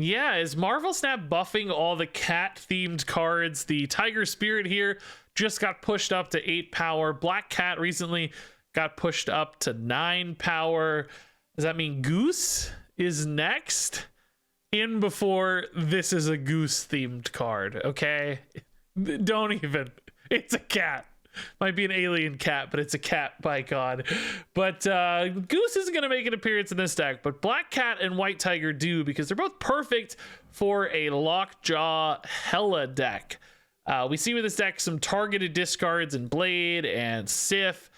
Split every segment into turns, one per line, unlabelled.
Yeah, is Marvel Snap buffing all the cat themed cards? The Tiger Spirit here just got pushed up to 8 power. Black Cat recently got pushed up to 9 power. Does that mean Goose is next? In before this is a Goose themed card, okay? Don't even. It's a cat. Might be an alien cat, but it's a cat, by God. But Goose isn't going to make an appearance in this deck, but Black Cat and White Tiger do, because they're both perfect for a Lockjaw Hela deck. We see with this deck some targeted discards in Blade and Sif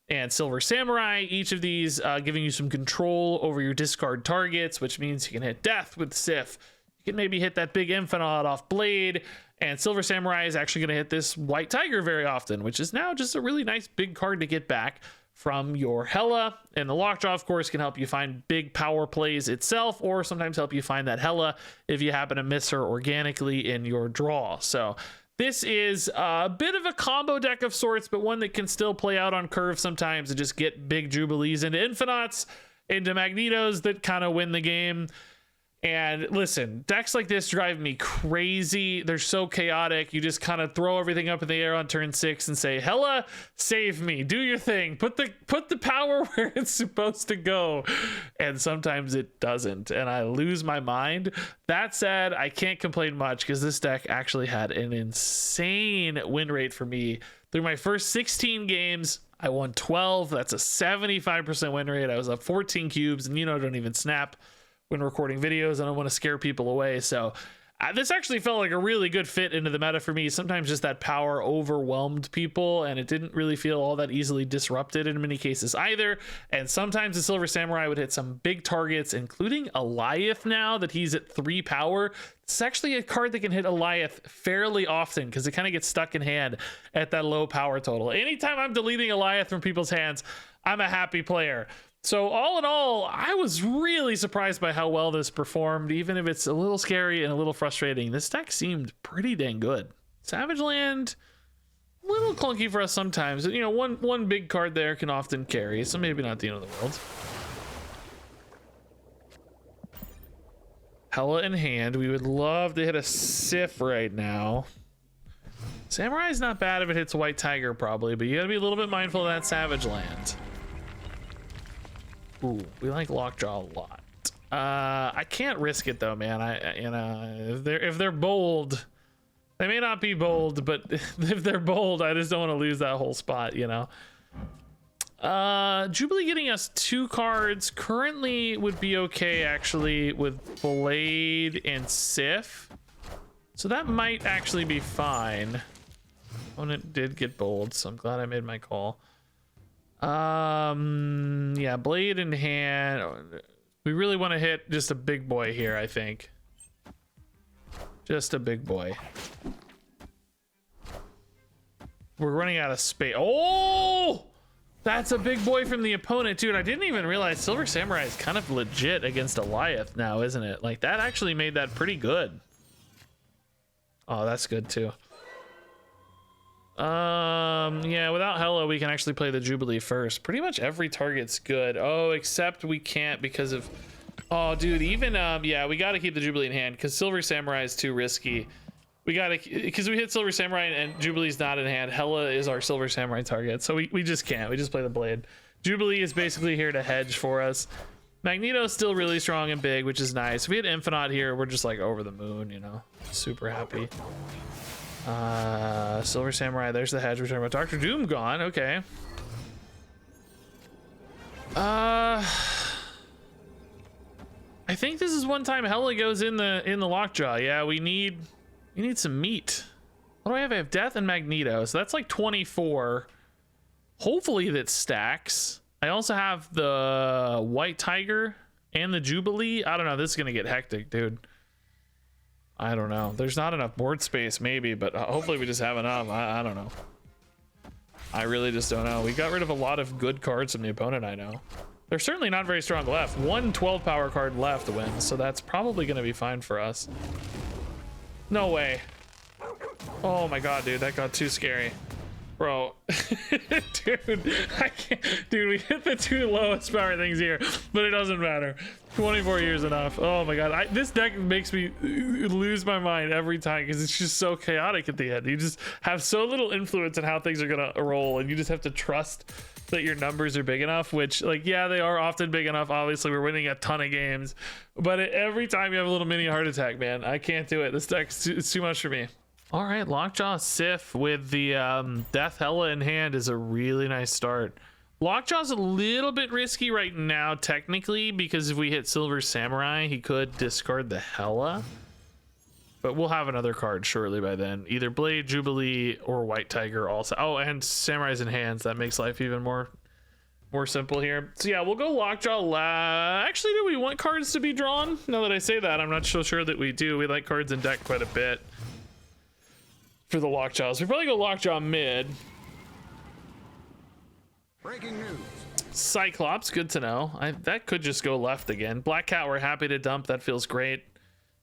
and Silver Samurai, each of these giving you some control over your discard targets, which means you can hit Death with Sif. You can maybe hit that big Infinite off Blade, and Silver Samurai is actually going to hit this White Tiger very often, which is now just a really nice big card to get back from your Hela. And the Lockjaw, of course, can help you find big power plays itself, or sometimes help you find that Hela if you happen to miss her organically in your draw. So this is a bit of a combo deck of sorts, but one that can still play out on curve sometimes and just get big Jubilees into Infinites, into Magnetos that kind of win the game. And listen, decks like this drive me crazy. They're so chaotic. You just kind of throw everything up in the air on turn 6 and say, Hela, save me, do your thing, put the power where it's supposed to go. And sometimes it doesn't, and I lose my mind. That said, I can't complain much, because this deck actually had an insane win rate for me. Through my first 16 games, I won 12. That's a 75% win rate. I was up 14 cubes, and I don't even snap when recording videos. I don't want to scare people away. So this actually felt like a really good fit into the meta for me. Sometimes just that power overwhelmed people, and it didn't really feel all that easily disrupted in many cases either. And sometimes the Silver Samurai would hit some big targets, including Eliath. Now that he's at 3 power, it's actually a card that can hit Eliath fairly often, because it kind of gets stuck in hand at that low power total. Anytime I'm deleting Eliath from people's hands, I'm a happy player. So all in all, I was really surprised by how well this performed, even if it's a little scary and a little frustrating. This deck seemed pretty dang good. Savage Land, a little clunky for us sometimes. One big card there can often carry, so maybe not the end of the world. Hela in hand. We would love to hit a Sif right now. Samurai's not bad if it hits White Tiger, probably, but you gotta be a little bit mindful of that Savage Land. Ooh, we like Lockjaw a lot. I can't risk it though, man. If they're bold, they may not be bold, but if they're bold, I just don't want to lose that whole spot, Jubilee getting us 2 cards currently would be okay, actually, with Blade and Sif. So that might actually be fine. Opponent did get bold, so I'm glad I made my call. Yeah, Blade in hand. We really want to hit just a big boy here, I think. Just a big boy. We're running out of space. Oh, that's a big boy from the opponent, dude. I didn't even realize Silver Samurai is kind of legit against Eliath now, isn't it? Like, that actually made that pretty good. Oh, that's good too. Yeah, without Hela, we can actually play the Jubilee first. Pretty much every target's good. Oh, except we can't because of... Oh, dude, even, yeah, we gotta keep the Jubilee in hand, because Silver Samurai is too risky. We gotta... Because we hit Silver Samurai and Jubilee's not in hand. Hela is our Silver Samurai target, so we just can't. We just play the Blade. Jubilee is basically here to hedge for us. Magneto's still really strong and big, which is nice. If we had Infinite here, we're just, like, over the moon, Super happy. Silver Samurai, there's the hedge we're talking about. Dr. Doom gone, okay. I think this is one time Hela goes in the Lockjaw. Yeah, we need some meat. What do I have? I have Death and Magneto, so that's like 24. Hopefully that stacks. I also have the White Tiger and the Jubilee. I don't know, this is gonna get hectic, dude. I don't know. There's not enough board space, maybe, but hopefully we just have enough. I don't know. I really just don't know. We got rid of a lot of good cards from the opponent, I know. They're certainly not very strong left. One 12 power card left to win, so that's probably going to be fine for us. No way. Oh my god, dude, that got too scary. Bro, dude, I can't. Dude, we hit the 2 lowest power things here, but it doesn't matter. 24 years enough. Oh my god, this deck makes me lose my mind every time because it's just so chaotic at the end. You just have so little influence on how things are gonna roll, and you just have to trust that your numbers are big enough. Which, like, yeah, they are often big enough. Obviously, we're winning a ton of games, but every time you have a little mini heart attack, man, I can't do it. This deck's it's too much for me. All right, Lockjaw Sif with the Death Hela in hand is a really nice start. Lockjaw's a little bit risky right now, technically, because if we hit Silver Samurai, he could discard the Hela. But we'll have another card shortly by then. Either Blade, Jubilee, or White Tiger also. Oh, and Samurai's in hands. That makes life even more simple here. So yeah, we'll go Lockjaw. Actually, do we want cards to be drawn? Now that I say that, I'm not so sure that we do. We like cards in deck quite a bit. For the Lockjaws, we probably go Lockjaw mid.
Breaking news.
Cyclops, good to know. That could just go left again. Black Cat, we're happy to dump. That feels great.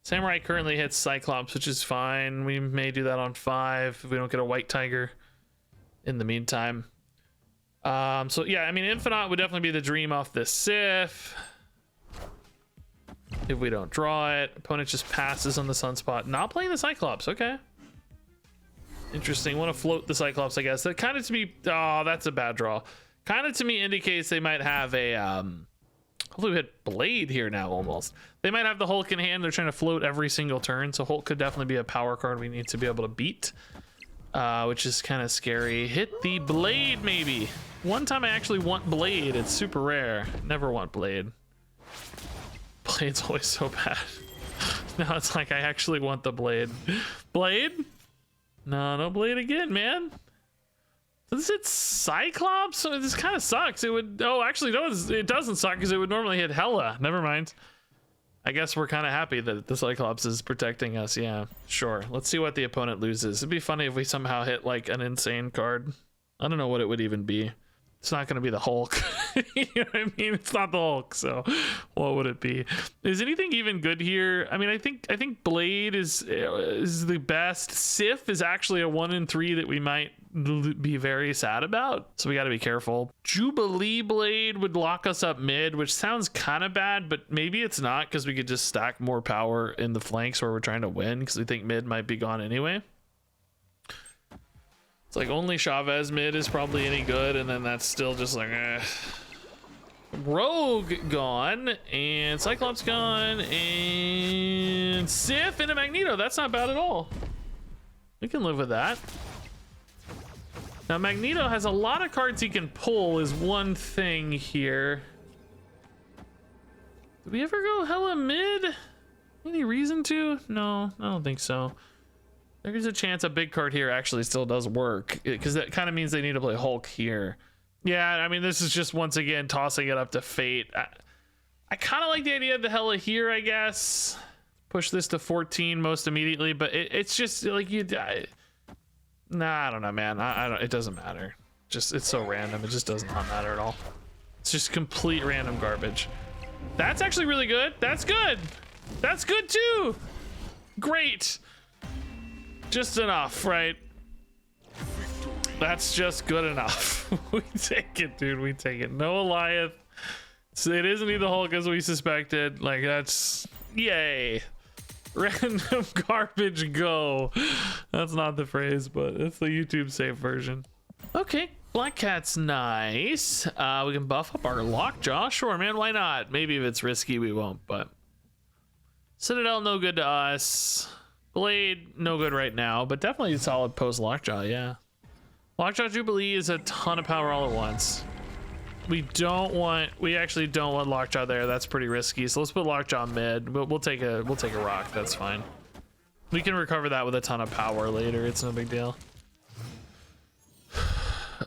Samurai currently hits Cyclops, which is fine. We may do that on 5 if we don't get a White Tiger in the meantime. So yeah, I mean, Infinite would definitely be the dream off this Sif. If we don't draw it, opponent just passes on the Sunspot. Not playing the Cyclops, okay. Interesting. Want to float the Cyclops, I guess. That kind of to me, oh, that's a bad draw. Kind of to me indicates they might have a hopefully we hit Blade here now almost. They might have the Hulk in hand. They're trying to float every single turn, so Hulk could definitely be a power card we need to be able to beat, which is kind of scary. Hit the Blade maybe. One time I actually want Blade. It's super rare. Never want Blade. Blade's always so bad. Now it's like I actually want the Blade. Blade? No Blade again, man. Does it Cyclops? So this kind of sucks. It would. Oh, actually, no, it doesn't suck because it would normally hit Hela. Never mind. I guess we're kind of happy that the Cyclops is protecting us. Yeah, sure. Let's see what the opponent loses. It'd be funny if we somehow hit like an insane card. I don't know what it would even be. It's not going to be the Hulk. You know what I mean? It's not the Hulk, so what would it be? Is anything even good here? I mean, I think Blade is the best. Sif is actually a 1 in 3 that we might be very sad about, so we got to be careful. Jubilee Blade would lock us up mid, which sounds kind of bad, but maybe it's not because we could just stack more power in the flanks where we're trying to win because we think mid might be gone anyway. It's like only Chavez mid is probably any good, and then that's still just like, eh. Rogue gone, and Cyclops gone, and Sif and a Magneto. That's not bad at all. We can live with that. Now Magneto has a lot of cards he can pull is one thing here. Did we ever go Hela mid? Any reason to? No, I don't think so. There's a chance a big card here actually still does work because that kind of means they need to play Hulk here. Yeah, I mean, this is just once again tossing it up to fate. I kind of like the idea of the Hela here, I guess. Push this to 14 most immediately, but it's just like nah, I don't know, man. I don't. It doesn't matter. Just it's so random. It just does not matter at all. It's just complete random garbage. That's actually really good. That's good. That's good too. Great. Just enough, right? That's just good enough. We take it, dude. We take it. No Goliath. So it isn't even the Hulk as we suspected. Like, that's yay. Random garbage go. That's not the phrase, but it's the YouTube safe version. Okay, Black Cat's nice. We can buff up our Lockjaw. Sure, man. Why not? Maybe if it's risky, we won't, but Citadel, no good to us. Blade, no good right now, but definitely a solid post Lockjaw, yeah. Lockjaw Jubilee is a ton of power all at once. We actually don't want Lockjaw there. That's pretty risky. So let's put Lockjaw mid, but we'll take a rock. That's fine. We can recover that with a ton of power later. It's no big deal.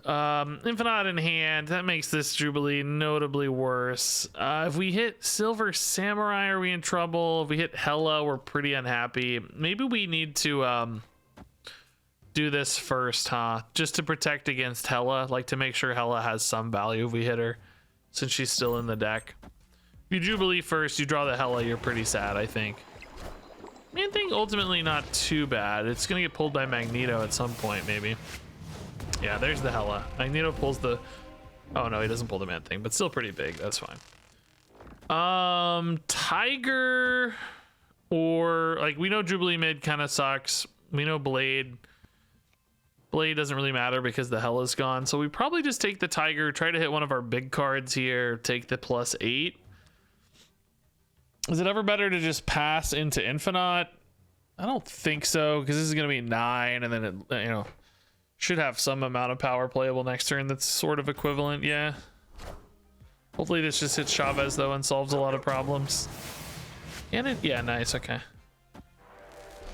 Infinite in hand, that makes this Jubilee notably worse. If we hit Silver Samurai, are we in trouble? If we hit Hela, we're pretty unhappy. Maybe we need to do this first, huh? Just to protect against Hela, like to make sure Hela has some value if we hit her, since she's still in the deck. If you Jubilee first, you draw the Hela, you're pretty sad, I think. Man thing ultimately not too bad. It's gonna get pulled by Magneto at some point, maybe. Yeah, there's the Hela. Magneto pulls the... Oh, no, he doesn't pull the man thing, but still pretty big. That's fine. Tiger or... Like, we know Jubilee mid kind of sucks. We know Blade. Blade doesn't really matter because the Hela's gone. So we probably just take the Tiger, try to hit one of our big cards here, take the +8. Is it ever better to just pass into Infinite? I don't think so, because this is going to be 9, and then it, you know, should have some amount of power playable next turn that's sort of equivalent. Yeah. Hopefully this just hits Chavez though and solves a lot of problems. And it, yeah, nice. Okay.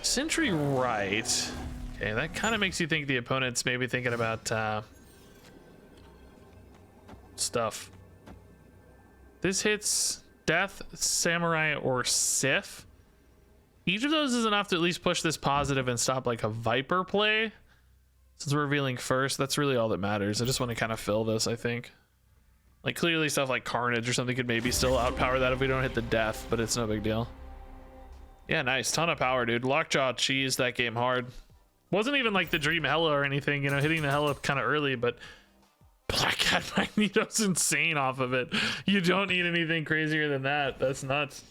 Sentry right. Okay, that kind of makes you think the opponent's maybe thinking about stuff. This hits Death, Samurai, or Sif. Each of those is enough to at least push this positive and stop like a Viper play. Since we're revealing first, that's really all that matters. I just want to kind of fill this, I think. Like clearly stuff like Carnage or something could maybe still outpower that if we don't hit the Death, but it's no big deal. Yeah, nice. Ton of power, dude. Lockjaw cheesed that game hard. Wasn't even like the Dream Hela or anything, you know, hitting the Hela kind of early, but Black Cat Magneto's insane off of it. You don't need anything crazier than that. That's nuts.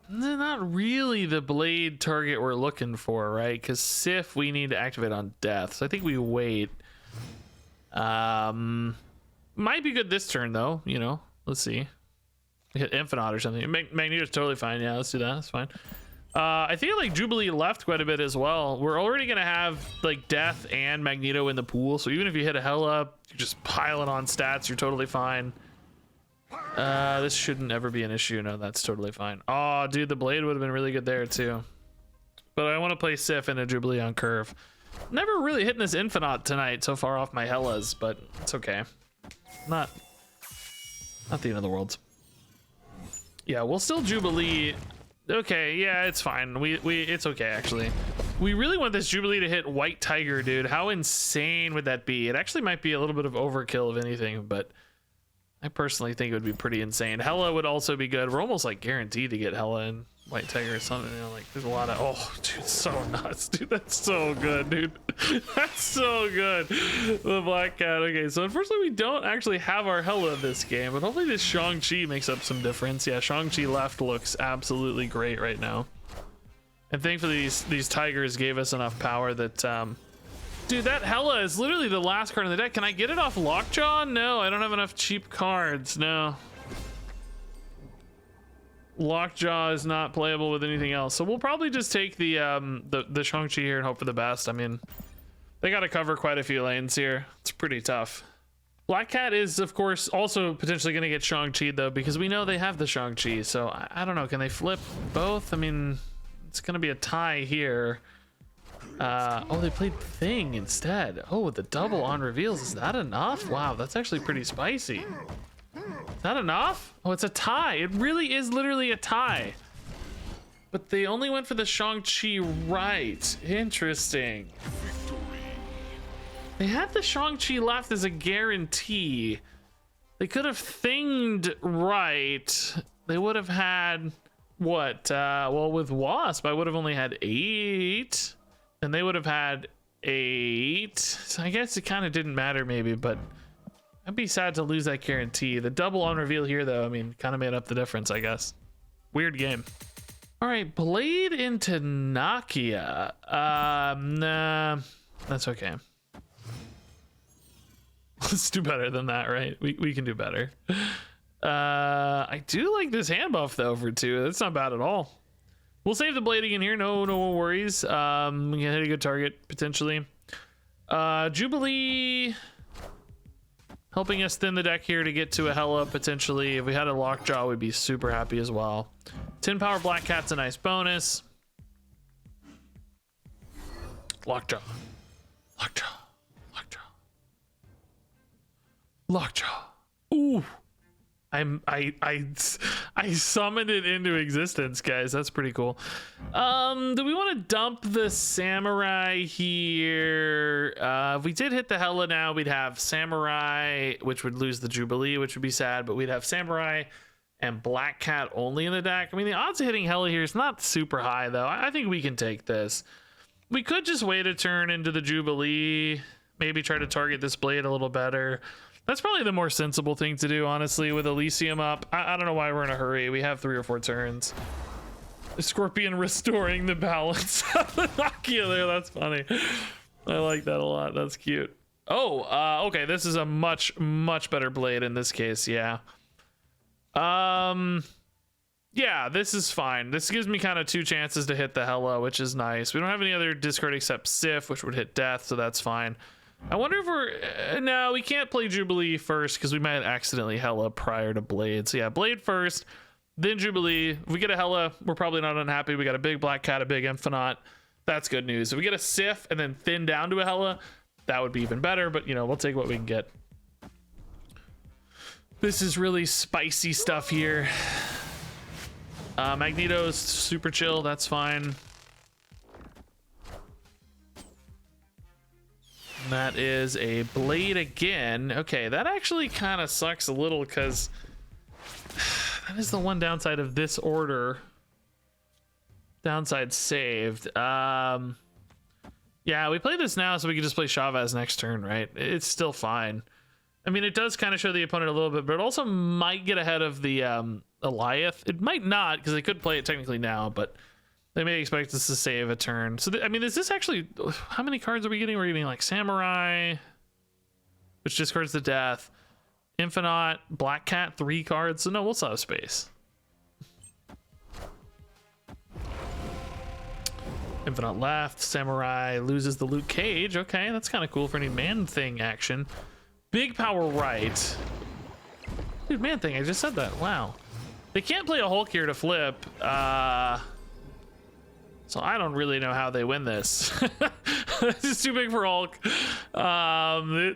Not really the Blade target we're looking for, right? Because Sif we need to activate on Death, so I think we wait. Might be good this turn though, you know. Let's see. Hit Infinite or something. Magneto's totally fine. Yeah, let's do that. That's fine. I think like Jubilee left quite a bit as well. We're already gonna have like Death and Magneto in the pool, so even if you hit a Hela, you're just piling on stats. You're totally fine. This shouldn't ever be an issue. No, that's totally fine. Oh, dude, the Blade would have been really good there too. But I want to play Sif and a Jubilee on curve. Never really hitting this Infinite tonight so far off my Helas, but it's okay. Not the end of the world. Yeah, we'll still Jubilee. Okay, yeah, it's fine. It's okay actually. We really want this Jubilee to hit White Tiger, dude. How insane would that be? It actually might be a little bit of overkill of anything, but I personally think it would be pretty insane. Hela would also be good. We're almost like guaranteed to get Hela and White Tiger or something. You know, like there's a lot of, oh, dude, so nuts, dude. That's so good, dude. That's so good. The Black Cat. Okay, so unfortunately we don't actually have our Hela this game, but hopefully this Shang-Chi makes up some difference. Yeah, Shang-Chi left looks absolutely great right now. And thankfully these Tigers gave us enough power that, dude, that Hela is literally the last card in the deck. Can I get it off Lockjaw? No, I don't have enough cheap cards. No. Lockjaw is not playable with anything else. So we'll probably just take the Shang-Chi here and hope for the best. I mean, they got to cover quite a few lanes here. It's pretty tough. Black Cat is, of course, also potentially going to get Shang-Chi, though, because we know they have the Shang-Chi. So I don't know. Can they flip both? I mean, it's going to be a tie here. Oh, they played Thing instead. Oh, the double on reveals. Is that enough? Wow, that's actually pretty spicy. Is that enough? Oh, it's a tie. It really is literally a tie. But they only went for the Shang-Chi right. Interesting. They had the Shang-Chi left as a guarantee. They could have thinged right. They would have had what? Well, with Wasp, I would have only had 8. And they would have had 8. So I guess it kind of didn't matter maybe, but I'd be sad to lose that guarantee. The double on reveal here, though, I mean, kind of made up the difference, I guess. Weird game. All right, Blade into Nakia. Nah, that's okay. Let's do better than that, right? We can do better. I do like this hand buff, though, for 2. That's not bad at all. We'll save the Blade again here. No worries. We can hit a good target, potentially. Jubilee helping us thin the deck here to get to a Hela, potentially. If we had a Lockjaw, we'd be super happy as well. 10 power Black Cat's a nice bonus. Lockjaw. Ooh. I summoned it into existence, guys. That's pretty cool. Do we want to dump the Samurai here? If we did hit the Hela now, we'd have Samurai, which would lose the Jubilee, which would be sad, but we'd have Samurai and Black Cat only in the deck. I mean, the odds of hitting Hela here is not super high, though. I think we can take this. We could just wait a turn into the Jubilee. Maybe try to target this blade a little better. That's probably the more sensible thing to do, honestly, with Elysium up. I don't know why we're in a hurry. We have 3 or 4 turns. Scorpion restoring the balance of the Nokia there. That's funny. I like that a lot. That's cute. Oh, okay. This is a much better blade in this case. Yeah. Yeah, this is fine. This gives me kind of 2 chances to hit the Hela, which is nice. We don't have any other discard except Sif, which would hit death, so that's fine. I wonder if we're... no, we can't play Jubilee first because we might accidentally Hela prior to Blade. So yeah, Blade first, then Jubilee. If we get a Hela, we're probably not unhappy. We got a big Black Cat, a big Infinite. That's good news. If we get a Sif and then thin down to a Hela, that would be even better. But, you know, we'll take what we can get. This is really spicy stuff here. Magneto's super chill. That's fine. That is a blade again. Okay, that actually kind of sucks a little because that is the one downside of this order. Downside saved. Yeah, we play this now so we can just play Chavez next turn, right? It's still fine. I mean, it does kind of show the opponent a little bit, but it also might get ahead of the Eliath. It might not, because they could play it technically now, but they may expect us to save a turn. So, I mean, is this actually... how many cards are we getting? We're getting, like, Samurai, which discards the death. Infinite, Black Cat, 3 cards. So, no, we'll still have space. Infinite left. Samurai loses the Luke Cage. Okay, that's kind of cool for any Man-Thing action. Big power right. Dude, Man-Thing, I just said that. Wow. They can't play a Hulk here to flip. So I don't really know how they win this. This is too big for Hulk.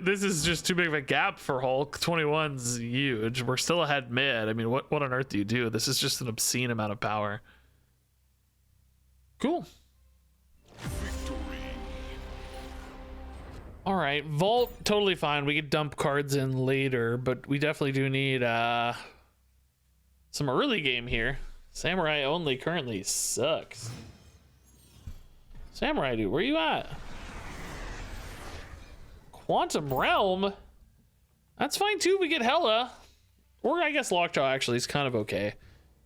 This is just too big of a gap for Hulk. 21's huge. We're still ahead mid. I mean, what on earth do you do? This is just an obscene amount of power. Cool. All right, Vault, totally fine. We could dump cards in later, but we definitely do need some early game here. Samurai only currently sucks. Samurai, dude, where you at? Quantum Realm? That's fine too. We get Hela. Or I guess Lockjaw actually is kind of okay.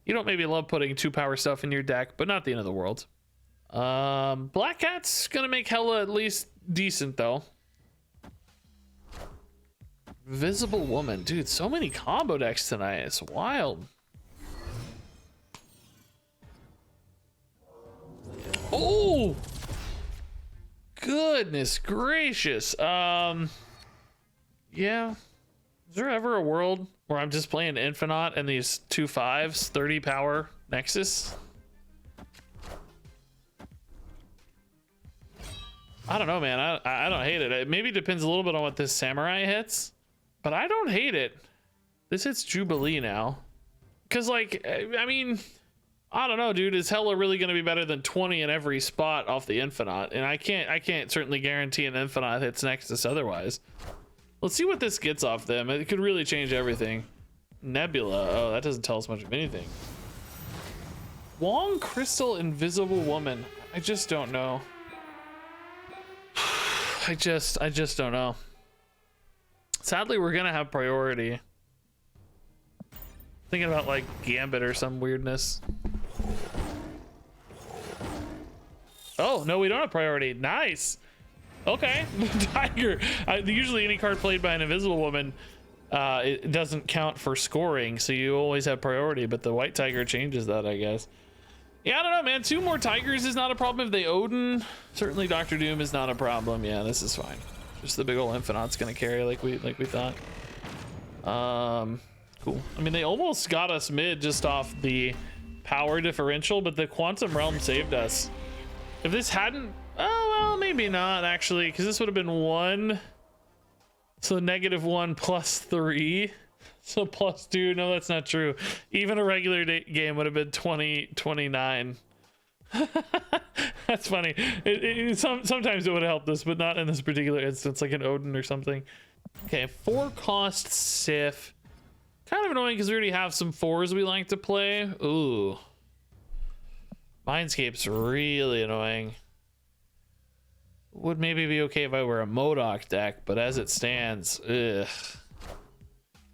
You don't maybe love putting 2 power stuff in your deck, but not the end of the world. Black Cat's gonna make Hela at least decent though. Visible Woman. Dude, so many combo decks tonight. It's wild. Oh! Goodness gracious. Yeah. Is there ever a world where I'm just playing Infinite and these 2 5s, 30 power Nexus? I don't know, man. I don't hate it. It maybe depends a little bit on what this Samurai hits, but I don't hate it. This hits Jubilee now. Because, like, I mean... I don't know, dude. Is Hela really going to be better than 20 in every spot off the Infinite? And I can't certainly guarantee an Infinite hits Nexus otherwise. Let's see what this gets off them. It could really change everything. Nebula. Oh, that doesn't tell us much of anything. Wong Crystal Invisible Woman. I just don't know. I just don't know. Sadly, we're going to have priority. Thinking about like Gambit or some weirdness. Oh, no, we don't have priority. Nice. Okay. Tiger. Usually any card played by an Invisible Woman, it doesn't count for scoring, so you always have priority, but the White Tiger changes that, I guess. Yeah, I don't know, man. 2 more Tigers is not a problem if they Odin. Certainly Doctor Doom is not a problem. Yeah, this is fine. Just the big old Infinite's gonna carry like we thought. Cool. I mean, they almost got us mid just off the power differential, but the Quantum Realm saved us. If this hadn't... oh, well, maybe not, actually, because this would have been 1. So -1 plus 3. So plus 2. No, that's not true. Even a regular game would have been 29. That's funny. Sometimes it would have helped us, but not in this particular instance, like an Odin or something. Okay, 4 cost Sif. Kind of annoying because we already have some 4s we like to play. Ooh. Mindscape's really annoying. Would maybe be okay if I were a Modok deck, but as it stands, ugh.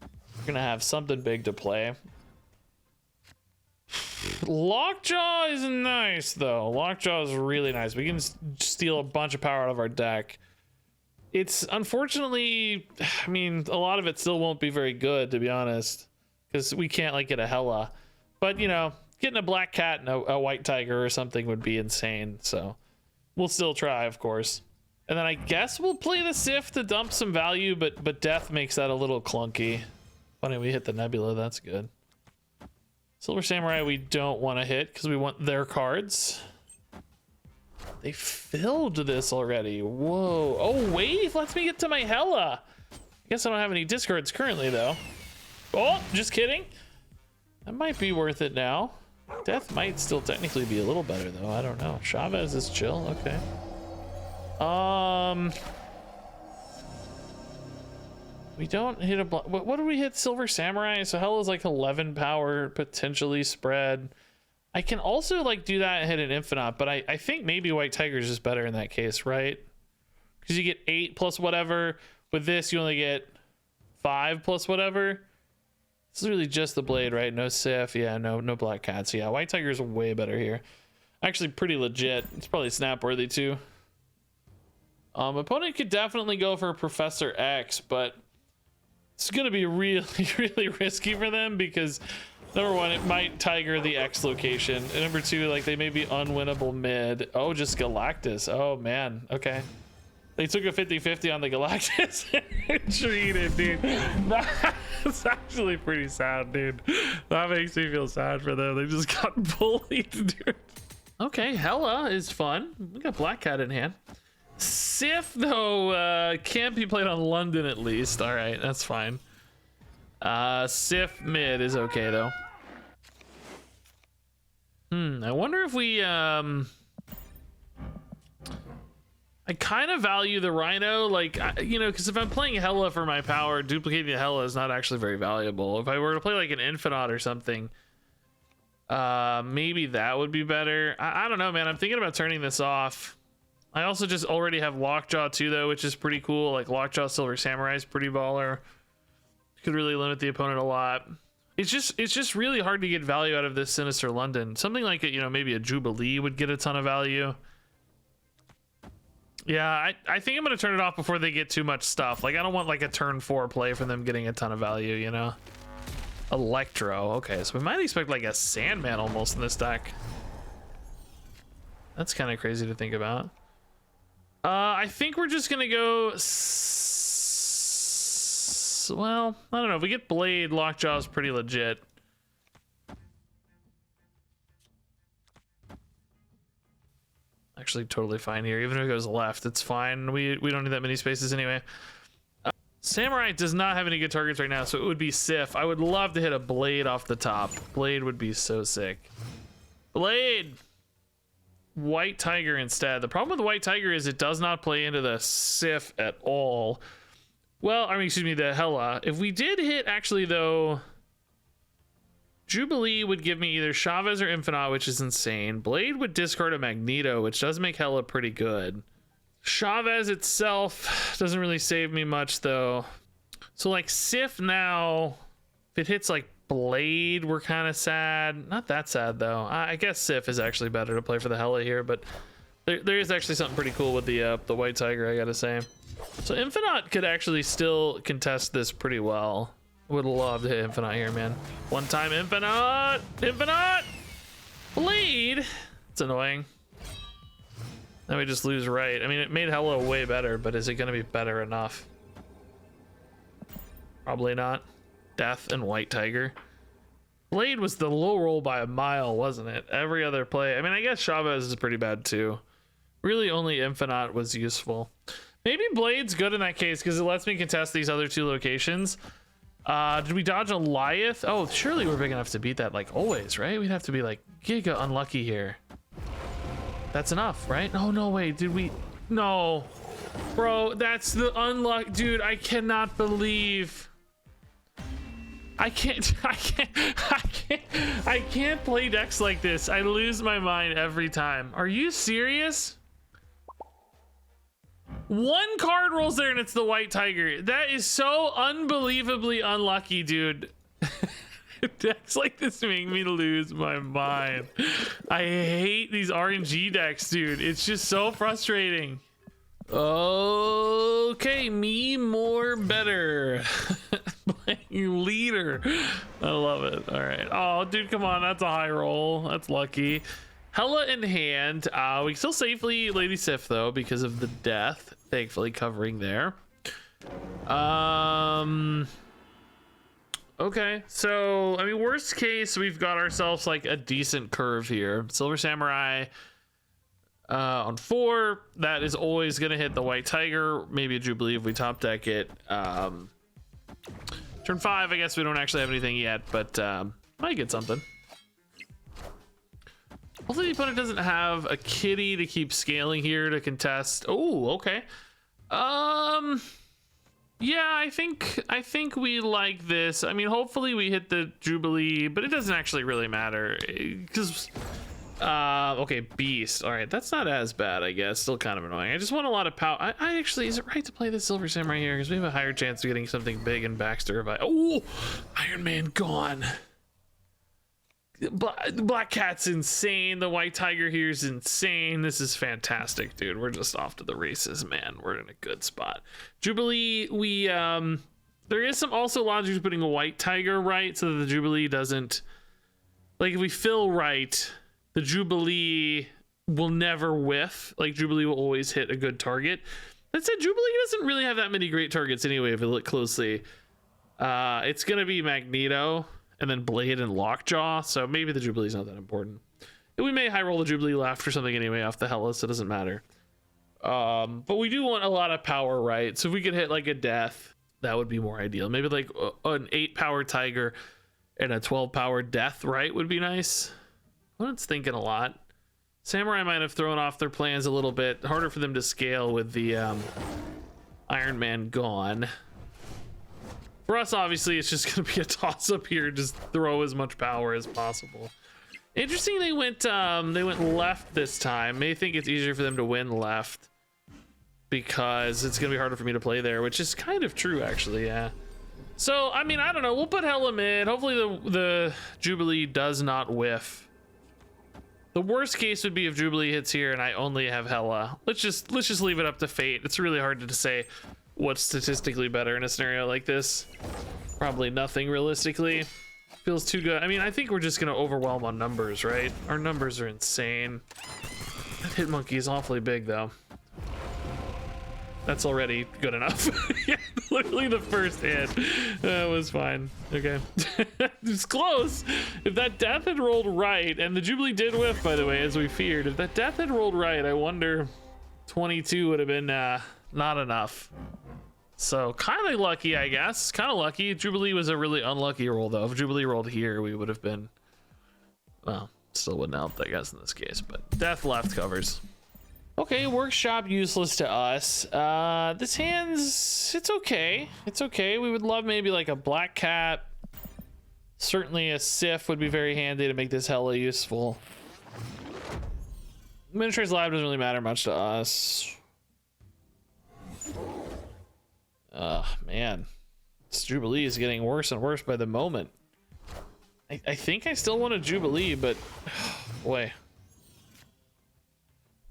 We're gonna have something big to play. Lockjaw is nice though. Lockjaw is really nice. We can steal a bunch of power out of our deck. It's unfortunately, I mean, a lot of it still won't be very good, to be honest, because we can't like get a Hela. But you know, getting a black cat and a white tiger or something would be insane. So we'll still try, of course. And then I guess we'll play the Sif to dump some value, but death makes that a little clunky. Funny, we hit the Nebula. That's good. Silver Samurai we don't want to hit because we want their cards. They filled this already. Whoa. Oh, wait. Let me get to my Hela. I guess I don't have any discards currently, though. Oh, just kidding. That might be worth it now. Death might still technically be a little better, though. I don't know. Chavez is chill. Okay. We don't hit a block. What do we hit? Silver Samurai. So Hela's like 11 power, potentially spread. I can also like do that and hit an Infinite, but I think maybe White Tiger is just better in that case, right? Because you get 8 plus whatever. With this, you only get 5 plus whatever. This is really just the blade, right? No Sif. Yeah, no black cats. Yeah, White Tiger is way better here. Actually, pretty legit. It's probably snap worthy too. Opponent could definitely go for Professor X, but it's gonna be really, really risky for them because number one, it might Tiger the X location. And number two, like they may be unwinnable mid. Oh, just Galactus. Oh man. Okay. They took a 50-50 on the Galactus. Treated, dude. That's actually pretty sad, dude. That makes me feel sad for them. They just got bullied, dude. Okay, Hela is fun. We got Black Cat in hand. Sif, though, can't be played on London at least. All right, that's fine. Sif mid is okay, though. I wonder if we, I kind of value the Rhino, like, you know, because if I'm playing Hela for my power, duplicating the Hela is not actually very valuable. If I were to play like an Infinite or something, maybe that would be better. I don't know, man. I'm thinking about turning this off. I also just already have Lockjaw too, though, which is pretty cool. Like Lockjaw Silver Samurai is pretty baller. Could really limit the opponent a lot. It's just really hard to get value out of this Sinister London. Something like you know, maybe a Jubilee would get a ton of value. Yeah, I think I'm gonna turn it off before they get too much stuff. Like I don't want like a turn 4 play for them getting a ton of value, you know. Electro. Okay, so we might expect like a Sandman almost in this deck. That's kind of crazy to think about. I think we're just gonna go. Well, I don't know. If we get Blade, Lockjaw is pretty legit. Actually, totally fine here. Even if it goes left, it's fine. We don't need that many spaces anyway. Samurai does not have any good targets right now, so it would be Sif. I would love to hit a Blade off the top. Blade would be so sick. Blade! White Tiger instead. The problem with White Tiger is it does not play into the Sif at all. Well, I mean, excuse me, the Hela. If we did hit, actually, though, Jubilee would give me either Chavez or Infinite, which is insane. Blade would discard a Magneto, which does make Hela pretty good. Chavez itself doesn't really save me much, though. So, like, Sif now, if it hits, like, Blade, we're kind of sad. Not that sad, though. I guess Sif is actually better to play for the Hela here, but there is actually something pretty cool with the White Tiger, I gotta say. So Infinite could actually still contest this pretty well. Would love to hit Infinite here, man. One time Infinite! Infinite! Blade! It's annoying. Then we just lose right. I mean, it made Hela way better, but is it going to be better enough? Probably not. Death and White Tiger. Blade was the low roll by a mile, wasn't it? Every other play. I mean, I guess Chavez is pretty bad too. Really only Infinite was useful. Maybe Blade's good in that case because it lets me contest these other two locations. Did we dodge a Goliath? Oh, surely we're big enough to beat that, like always, right? We'd have to be like giga unlucky here. That's enough, right? Oh, no, wait, did we? No. Bro, that's the unluck. Dude, I cannot believe. I can't play decks like this. I lose my mind every time. Are you serious? One card rolls there and it's the white tiger. That is so unbelievably unlucky, dude. Decks like this make me lose my mind. I hate these RNG decks, dude. It's just so frustrating. Okay, me more better. Playing leader. I love it. All right. Oh, dude, come on. That's a high roll. That's lucky. Hela in hand. We still safely Lady Sif though because of the death. Thankfully covering there. Okay, so I mean, worst case, we've got ourselves like a decent curve here. Silver Samurai on 4. That is always gonna hit the white tiger. Maybe a Jubilee if we top deck it. Turn 5, I guess we don't actually have anything yet, but might get something. Hopefully the opponent doesn't have a kitty to keep scaling here to contest. Oh, okay. Yeah, I think we like this. I mean, hopefully we hit the Jubilee, but it doesn't actually really matter because okay, Beast. All right, that's not as bad, I guess. Still kind of annoying. I just want a lot of power. I actually, is it right to play the Silver Samurai here because we have a higher chance of getting something big in Baxter if I Iron Man gone. Black Cat's insane. The white tiger here is insane. This is fantastic, dude. We're just off to the races, man. We're in a good spot. Jubilee, we there is some also logic to putting a white tiger right so that the Jubilee doesn't, like, if we fill right, the Jubilee will never whiff. Like, Jubilee will always hit a good target. That said, Jubilee doesn't really have that many great targets anyway if you look closely. It's gonna be Magneto and then Blade and Lockjaw, so maybe the Jubilee's not that important. And we may high roll the Jubilee left or something anyway off the Hela, so it doesn't matter. But we do want a lot of power, right? So if we could hit like a death, that would be more ideal. Maybe like an 8 power tiger and a 12 power death, right, would be nice. Opponent's thinking a lot. Samurai might have thrown off their plans a little bit. Harder for them to scale with the Iron Man gone. For us, obviously, it's just going to be a toss-up here. Just throw as much power as possible. Interesting, they went left this time. May think it's easier for them to win left because it's going to be harder for me to play there, which is kind of true, actually, yeah. So, I mean, I don't know. We'll put Hela mid. Hopefully the Jubilee does not whiff. The worst case would be if Jubilee hits here and I only have Hela. Let's just leave it up to fate. It's really hard to say what's statistically better in a scenario like this. Probably nothing realistically. Feels too good. I mean, I think we're just gonna overwhelm on numbers, right? Our numbers are insane. That hit monkey is awfully big though. That's already good enough. Yeah, literally the first hit. That was fine. Okay. It's close. If that death had rolled right, and the Jubilee did whiff, by the way, as we feared. If that death had rolled right, I wonder 22 would have been not enough. So kind of lucky, I guess. Kind of lucky. Jubilee was a really unlucky roll, though. If Jubilee rolled here, we would have been, well, still wouldn't help, I guess, in this case. But death left covers. Okay, workshop useless to us. This hand's, it's okay. It's okay. We would love maybe like a Black Cat. Certainly a Sif would be very handy to make this Hela useful. Miniatures Lab doesn't really matter much to us. Man, this Jubilee is getting worse and worse by the moment. I think I still want a Jubilee, but boy.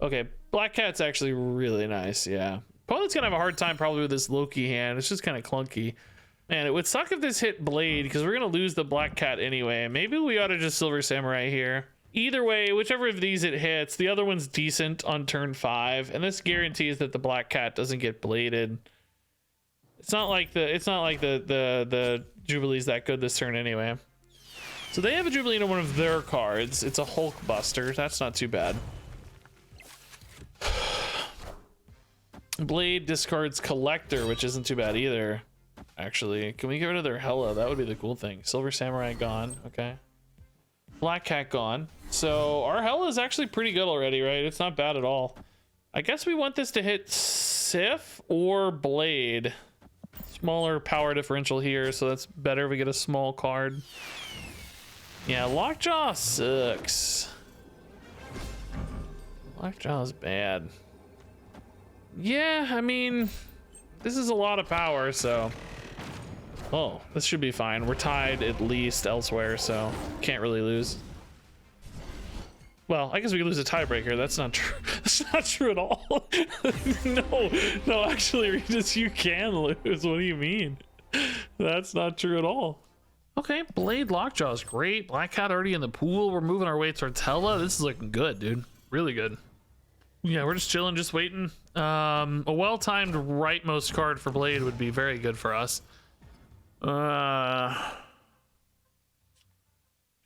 Okay, Black Cat's actually really nice, yeah. Opponent's gonna have a hard time probably with this Loki hand. It's just kind of clunky. Man, it would suck if this hit Blade because we're gonna lose the Black Cat anyway. Maybe we ought to just Silver Samurai here. Either way, whichever of these it hits, the other one's decent on turn 5, and this guarantees that the Black Cat doesn't get bladed. It's not like the Jubilee's that good this turn anyway. So they have a Jubilee in one of their cards. It's a Hulk Buster. That's not too bad. Blade discards Collector, which isn't too bad either. Actually, can we get rid of their Hela? That would be the cool thing. Silver Samurai gone. Okay. Black Cat gone. So our Hela is actually pretty good already, right? It's not bad at all. I guess we want this to hit Sif or Blade. Smaller power differential here, so that's better if we get a small card. Yeah, Lockjaw sucks. Lockjaw is bad. Yeah, I mean, this is a lot of power, so. Oh, this should be fine. We're tied at least elsewhere, so can't really lose. Well, I guess we could lose a tiebreaker. That's not true. That's not true at all. No, actually, Regis, you can lose. What do you mean? That's not true at all. Okay, Blade Lockjaw is great. Black Cat already in the pool. We're moving our way towards Hela. This is looking good, dude. Really good. Yeah, we're just chilling, just waiting. A well-timed rightmost card for Blade would be very good for us.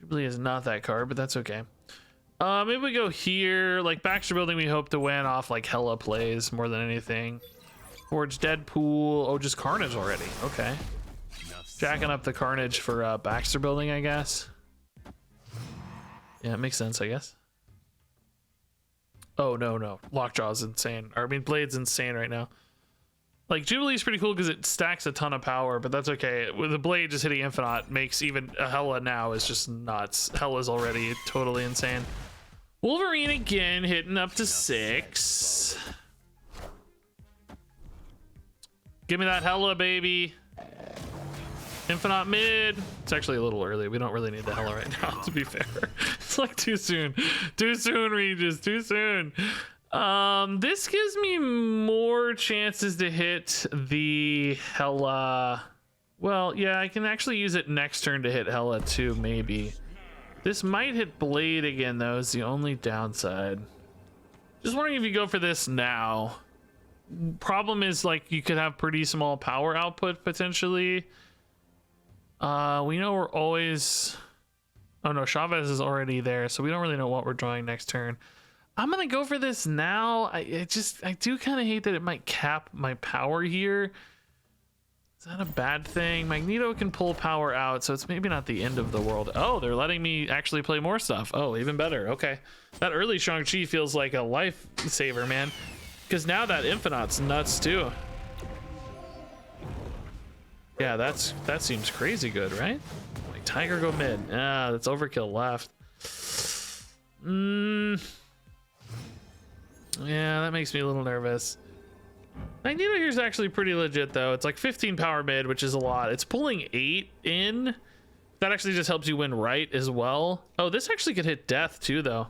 Jubilee is not that card, but that's okay. Maybe we go here, like Baxter Building. We hope to win off like Hela plays more than anything. Forge Deadpool. Oh, just Carnage already. Okay, jacking up the Carnage for Baxter Building, I guess. Yeah, it makes sense, I guess. Oh no, Lockjaw's insane. Or, I mean, Blade's insane right now. Like Jubilee's pretty cool because it stacks a ton of power, but that's okay. With the Blade just hitting Infinite makes even a Hela now is just nuts. Hela's already totally insane. Wolverine again, hitting up to 6. Give me that Hela, baby. Infinite mid. It's actually a little early. We don't really need the Hela right now, to be fair. It's like too soon. Too soon, Regis. Too soon. This gives me more chances to hit the Hela. Well, yeah, I can actually use it next turn to hit Hela too, maybe. This might hit Blade again, though, is the only downside. Just wondering if you go for this now. Problem is, like, you could have pretty small power output, potentially. We know we're always... Oh, no, Chavez is already there, so we don't really know what we're drawing next turn. I'm gonna go for this now. I do kind of hate that it might cap my power here. Is that a bad thing? Magneto can pull power out, so it's maybe not the end of the world. Oh, they're letting me actually play more stuff. Oh, even better. Okay. That early Shang-Chi feels like a lifesaver, man. Because now that Infinite's nuts, too. Yeah, that seems crazy good, right? Like, Tiger go mid. Ah, that's overkill left. Yeah, that makes me a little nervous. Magneto here is actually pretty legit, though. It's like 15 power mid, which is a lot. It's pulling 8 in. That actually just helps you win right as well. Oh, this actually could hit Death, too, though.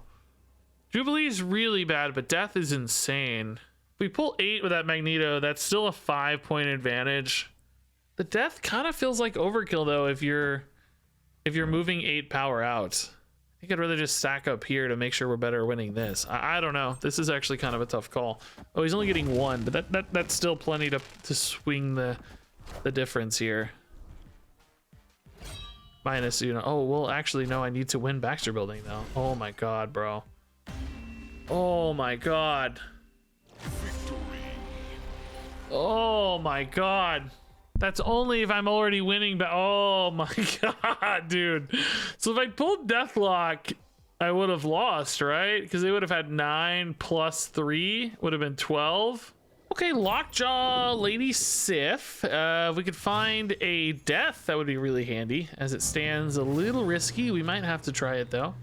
Jubilee is really bad, but Death is insane. If we pull 8 with that Magneto, that's still a 5-point advantage. The Death kind of feels like overkill, though, if you're moving 8 power out. I think I'd rather just stack up here to make sure we're better winning this. I don't know. This is actually kind of a tough call. Oh, he's only getting 1, but that's still plenty to swing the difference here. Minus, you know. Oh, well, actually, no, I need to win Baxter Building, though. Oh, my God, bro. Oh, my God. Oh, my God. That's only if I'm already winning, but oh my God, dude. So if I pulled Deathlock, I would have lost, right? Because they would have had 9 plus 3, would have been 12. Okay, Lockjaw, Lady Sif. If we could find a Death, that would be really handy. As it stands, a little risky. We might have to try it, though.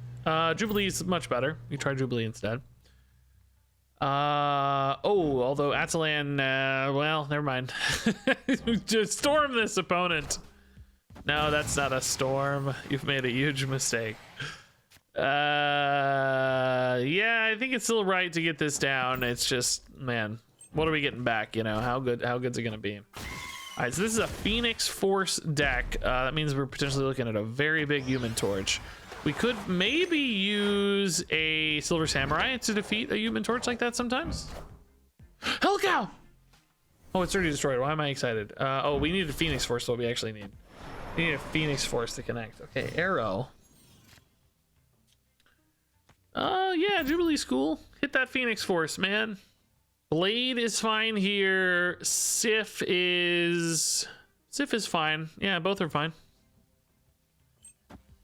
Jubilee is much better. We try Jubilee instead. Although Atalan, well, never mind. Just storm this opponent. No, that's not a storm. You've made a huge mistake. Yeah, I think it's still right to get this down. It's just, man, what are we getting back? You know, how good's it gonna be? All right, so this is a Phoenix Force deck. That means we're potentially looking at a very big Human Torch. We could maybe use a Silver Samurai to defeat a Human Torch like that sometimes. Hela Cow! Oh, it's already destroyed. Why am I excited? Oh, we need a Phoenix Force, so we actually need. We need a Phoenix Force to connect. Okay, Arrow. Yeah, Jubilee's cool. Hit that Phoenix Force, man. Blade is fine here. Sif is fine. Yeah, both are fine.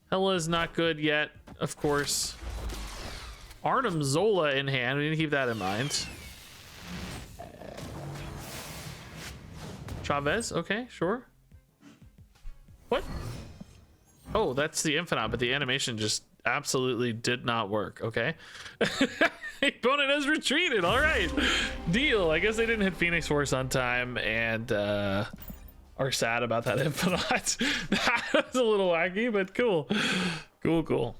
Hela is not good yet, of course. Artem Zola in hand. We need to keep that in mind. Chavez. Okay, sure. What? Oh, that's the Infinite, but the animation just absolutely did not work. Okay. Opponent has retreated. All right, deal. I guess they didn't hit Phoenix Force on time and are sad about that Infinite. That was a little wacky, but cool. Cool.